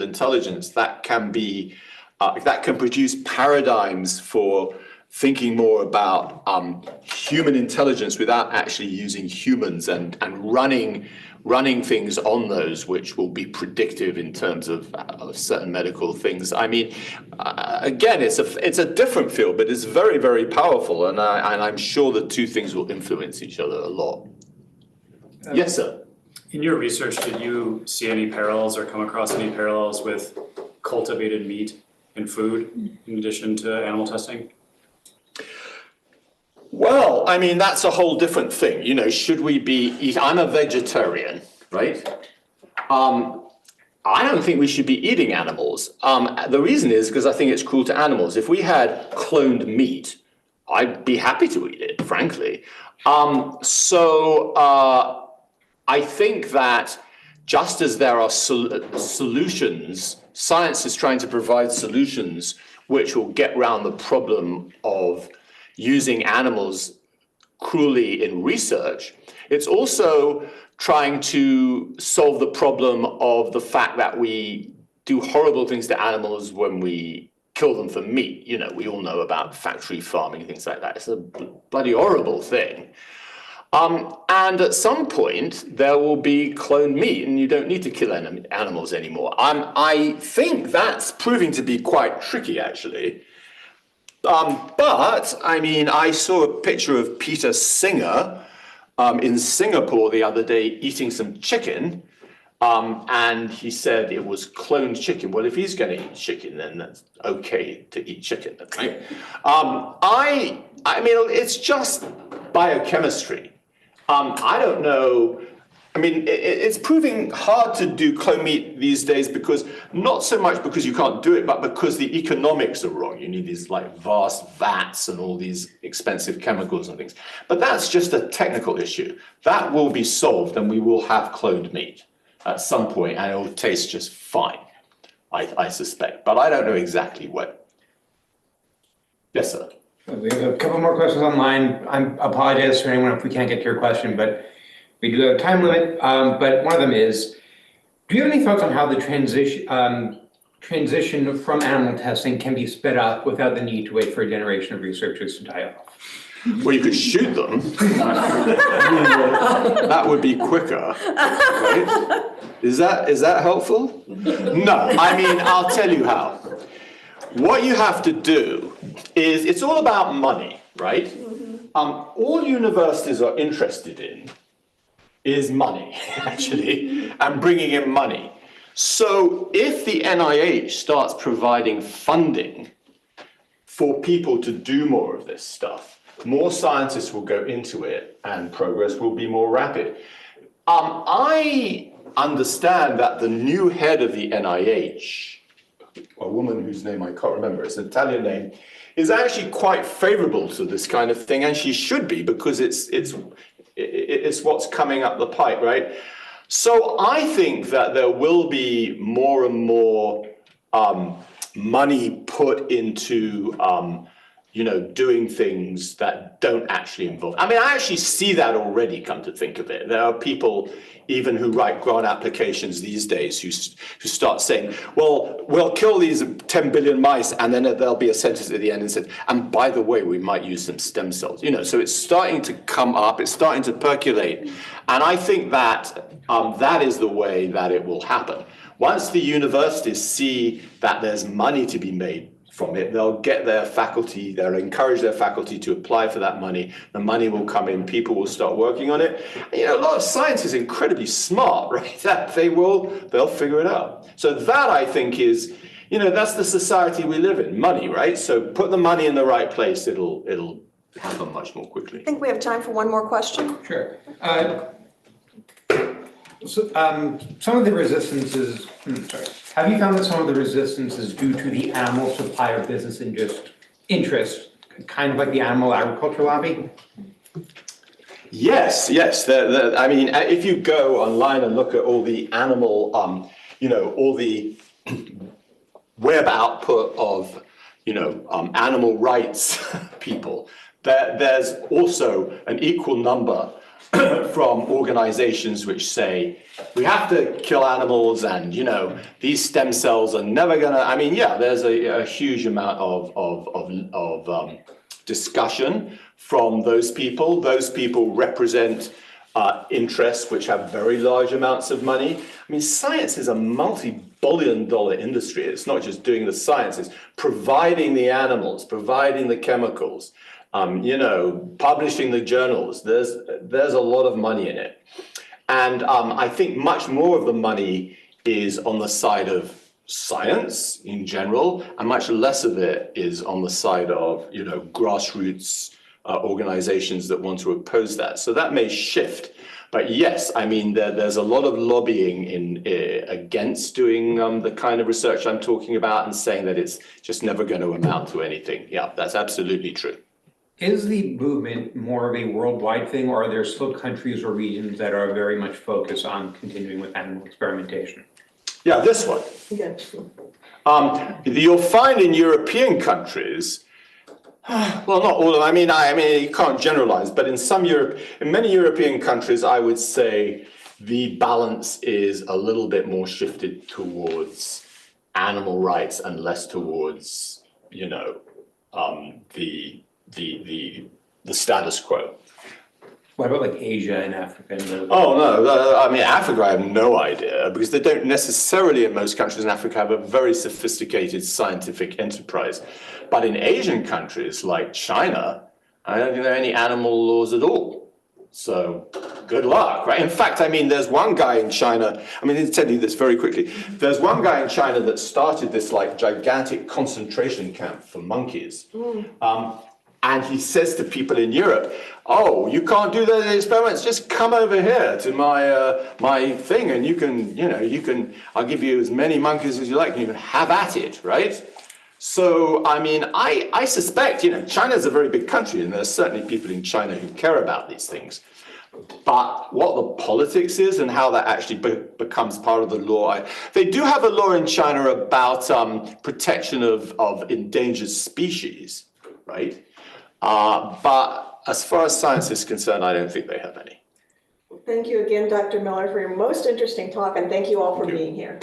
[SPEAKER 2] intelligence that can produce paradigms for thinking more about human intelligence without actually using humans and running things on those which will be predictive in terms of certain medical things. I mean, again, it's a different field, but it's very, very powerful, and I'm sure the two things will influence each other a lot. Yes, sir.
[SPEAKER 5] In your research, did you see any parallels or come across any parallels with cultivated meat and food in addition to animal testing?
[SPEAKER 2] Well, I mean, that's a whole different thing. You know, should we be eating? I'm a vegetarian, right? I don't think we should be eating animals. The reason is because I think it's cruel to animals. If we had cloned meat, I'd be happy to eat it, frankly. I think that just as there are solutions, science is trying to provide solutions which will get around the problem of using animals cruelly in research. It's also trying to solve the problem of the fact that we do horrible things to animals when we kill them for meat. You know, we all know about factory farming, things like that. It's a bloody horrible thing. And at some point, there will be cloned meat, and you don't need to kill animals anymore. I think that's proving to be quite tricky, actually. But, I mean, I saw a picture of Peter Singer in Singapore the other day eating some chicken, and he said it was cloned chicken. Well, if he's going to eat chicken, then that's okay to eat chicken, right? I mean, it's just biochemistry. I don't know I mean, it's proving hard to do clone meat these days because, not so much because you can't do it, but because the economics are wrong. You need these like vast vats and all these expensive chemicals and things. But that's just a technical issue. That will be solved and we will have cloned meat at some point and it will taste just fine, I suspect. But I don't know exactly when. Yes, sir.
[SPEAKER 4] We have a couple more questions online. I apologize to anyone if we can't get to your question, but we do have a time limit. But one of them is, do you have any thoughts on how the transition from animal testing can be sped up without the need to wait for a generation of researchers to die off?
[SPEAKER 2] Well, you could shoot them. That would be quicker, right? Is that helpful? No, I mean, I'll tell you how. What you have to do is, it's all about money, right? All universities are interested in is money, actually, and bringing in money. So if the NIH starts providing funding for people to do more of this stuff, more scientists will go into it and progress will be more rapid. I understand that the new head of the NIH, a woman whose name I can't remember, it's an Italian name, is actually quite favorable to this kind of thing, and she should be, because it's what's coming up the pipe, right? So I think that there will be more and more money put into doing things that don't actually involve. I mean, I actually see that already, come to think of it. There are people even who write grant applications these days who start saying, well, we'll kill these 10 billion mice, and then there'll be a sentence at the end and said, and by the way, we might use some stem cells. So it's starting to come up, it's starting to percolate. And I think that that is the way that it will happen. Once the universities see that there's money to be made from it, they'll get their faculty, they'll encourage their faculty to apply for that money. The money will come in, people will start working on it. And, a lot of science is incredibly smart, right? That they'll figure it out. So that, I think, is, that's the society we live in, money, right? So put the money in the right place, it'll happen much more quickly.
[SPEAKER 1] I think we have time for one more question.
[SPEAKER 4] Sure. Some of the resistance have you found that some of the resistance is due to the animal supplier business and just interest, kind of like the animal agriculture lobby?
[SPEAKER 2] Yes. I mean, if you go online and look at all the animal, all the web output of, animal rights people, there's also an equal number from organizations which say we have to kill animals, and these stem cells are never gonna. I mean, yeah, there's a huge amount of discussion from those people. Those people represent interests which have very large amounts of money. I mean, science is a multi-billion-dollar industry. It's not just doing the science; it's providing the animals, providing the chemicals. Publishing the journals, there's a lot of money in it. And I think much more of the money is on the side of science in general, and much less of it is on the side of, grassroots organizations that want to oppose that. So that may shift. But yes, I mean, there's a lot of lobbying against doing the kind of research I'm talking about, and saying that it's just never going to amount to anything. Yeah, that's absolutely true.
[SPEAKER 4] Is the movement more of a worldwide thing, or are there still countries or regions that are very much focused on continuing with animal experimentation?
[SPEAKER 2] Yeah, this one.
[SPEAKER 1] Yes.
[SPEAKER 2] You'll find in European countries, well, not all of them. I mean, you can't generalize, but in many European countries, I would say the balance is a little bit more shifted towards animal rights and less towards, the status quo.
[SPEAKER 4] What about like Asia and Africa? And
[SPEAKER 2] Oh, no, I mean, Africa, I have no idea, because they don't necessarily, in most countries in Africa, have a very sophisticated scientific enterprise. But in Asian countries like China, I don't think there are any animal laws at all. So good luck, right? In fact, I mean, there's one guy in China, I mean, to tell you this very quickly, there's one guy in China that started this like gigantic concentration camp for monkeys. And he says to people in Europe, oh, you can't do those experiments, just come over here to my thing and I'll give you as many monkeys as you like, and you can have at it, right? So, I mean, I suspect, China's a very big country, and there's certainly people in China who care about these things. But what the politics is and how that actually becomes part of the law, they do have a law in China about protection of endangered species, right? But as far as science is concerned, I don't think they have any.
[SPEAKER 1] Thank you again, Dr. Miller, for your most interesting talk, and thank you all for being here.